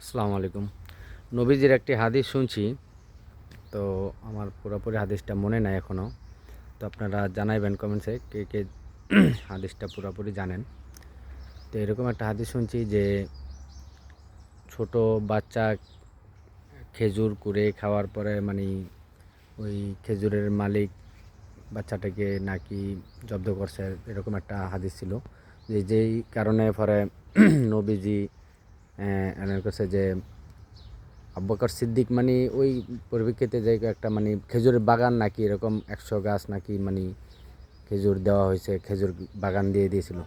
আসসালামু আলাইকুম। নবীজির একটি হাদিস শুনছি, তো আমার পুরোপুরি হাদিসটা মনে নাই এখনও। তো আপনারা জানাইবেন কমেন্টসে কে কে হাদিসটা পুরোপুরি জানেন। তো এরকম একটা হাদিস শুনছি যে ছোট বাচ্চা খেজুর কুড়ে খাওয়ার পরে মানে ওই খেজুরের মালিক বাচ্চাটাকে নাকি জব্দ করছে, এরকম একটা হাদিস ছিল। যেই কারণে পরে নবীজি এমন করছে যে আবু বকর সিদ্দিক মানে ওই পরিপ্রেক্ষিতে যে একটা মানে খেজুরের বাগান নাকি এরকম 100 গাছ নাকি মানে খেজুর দেওয়া হয়েছে, খেজুর বাগান দিয়ে দিয়েছিল।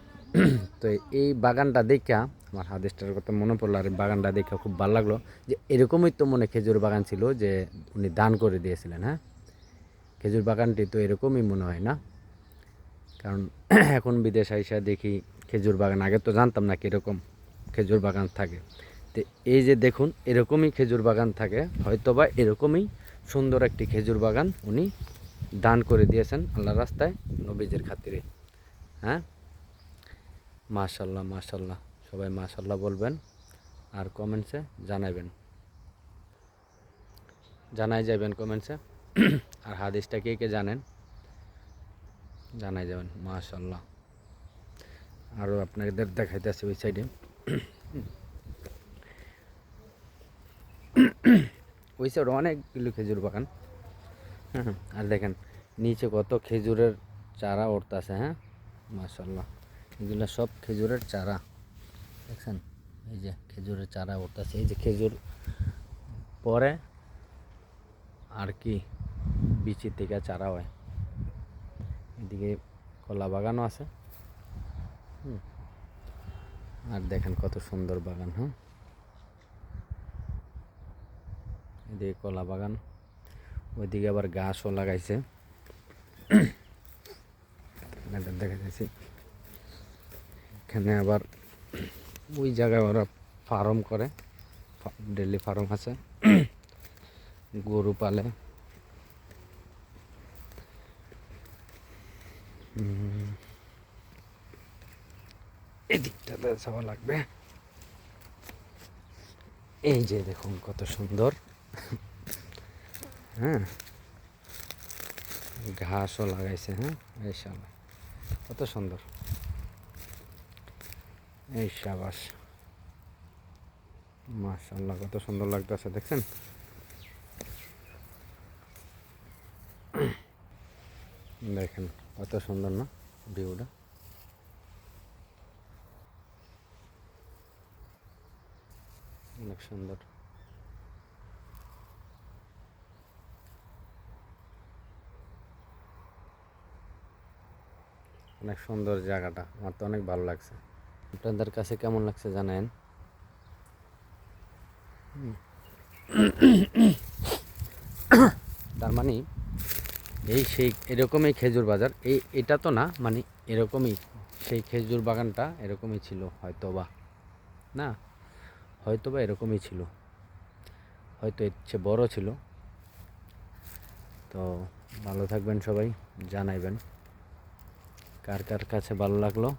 তো এই বাগানটা দেখা আমার হাদিসটার কথা মনে পড়লো, আর বাগানটা দেখে খুব ভালো লাগলো যে এরকমই তো মনে খেজুর বাগান ছিল যে উনি দান করে দিয়েছিলেন। হ্যাঁ, খেজুর বাগানটি তো এরকমই মনে হয় না? কারণ এখন বিদেশ আইসা দেখি খেজুর বাগান, আগে তো জানতাম না কীরকম খেজুর বাগান থাকে। তো এই যে দেখুন এরকমই খেজুর বাগান থাকে, হয়তোবা এরকমই সুন্দর একটি খেজুর বাগান উনি দান করে দিয়েছেন আল্লাহর রাস্তায় নবীজের খাতিরে। হ্যাঁ, মাশাল্লাহ মাশাল্লাহ, সবাই মাশাল্লাহ বলবেন আর কমেন্টসে জানাই যাবেন কমেন্টসে। আর হাদিসটা কে কে জানেন জানাই যাবেন। মাশাল্লাহ, আরও আপনাদের দেখাইতেছে ওই সাইডে, ওই সাইডে অনেকগুলো খেজুর বাগান। হ্যাঁ, আর দেখেন নিচে কত খেজুরের চারা উঠতেছে। হ্যাঁ, মাশাল্লাহ, এগুলো সব খেজুরের চারা দেখছেন। এই যে খেজুরের চারা উঠতেছে, এই যে খেজুর পরে আর কি বিচি থেকে চারা হয়। এদিকে কলা বাগানও আছে। আর দেখেন কত সুন্দর বাগান। হ্যাঁ, এদিকে কলা বাগান, ওইদিকে আবার গাছও লাগাইছে। দেখা যাচ্ছে এখানে আবার ওই জায়গায় ওরা ফার্ম করে, ডেলি ফার্ম আছে, গরু পালে। এদিকটাতে যাওয়া লাগবে। এই যে দেখুন কত সুন্দর। হ্যাঁ, ঘাসও লাগাইছে। হ্যাঁ, এই শালা কত সুন্দর, এই সাবাস, মাশাআল্লাহ কত সুন্দর লাগতেছে দেখছেন। দেখেন কত সুন্দর না ভিউটা, অনেক সুন্দর। অনেক সুন্দর জায়গাটা, আমার তো অনেক ভালো লাগছে। আপনাদের কাছে কেমন লাগছে জানেন? তার মানে এই সেই এরকমই খেজুর বাজার, এটা তো না, মানে এরকমই সেই খেজুর বাগানটা এরকমই ছিল হয়তোবা, না হয়তোবা এরকমই ছিল, হয়তো এর চেয়ে বড় ছিল। তো ভালো থাকবেন সবাই, জানাইবেন কার কার কাছে ভালো লাগলো।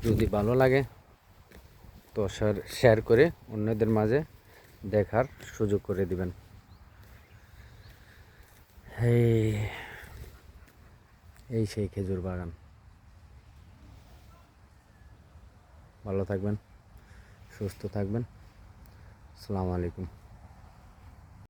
যদি ভালো লাগে তো শেয়ার করে অন্যদের মাঝে দেখার সুযোগ করে দিবেন। এই সেই খেজুর বাগান। ভালো থাকবেন, সুস্থ থাকবেন। আসসালামু আলাইকুম।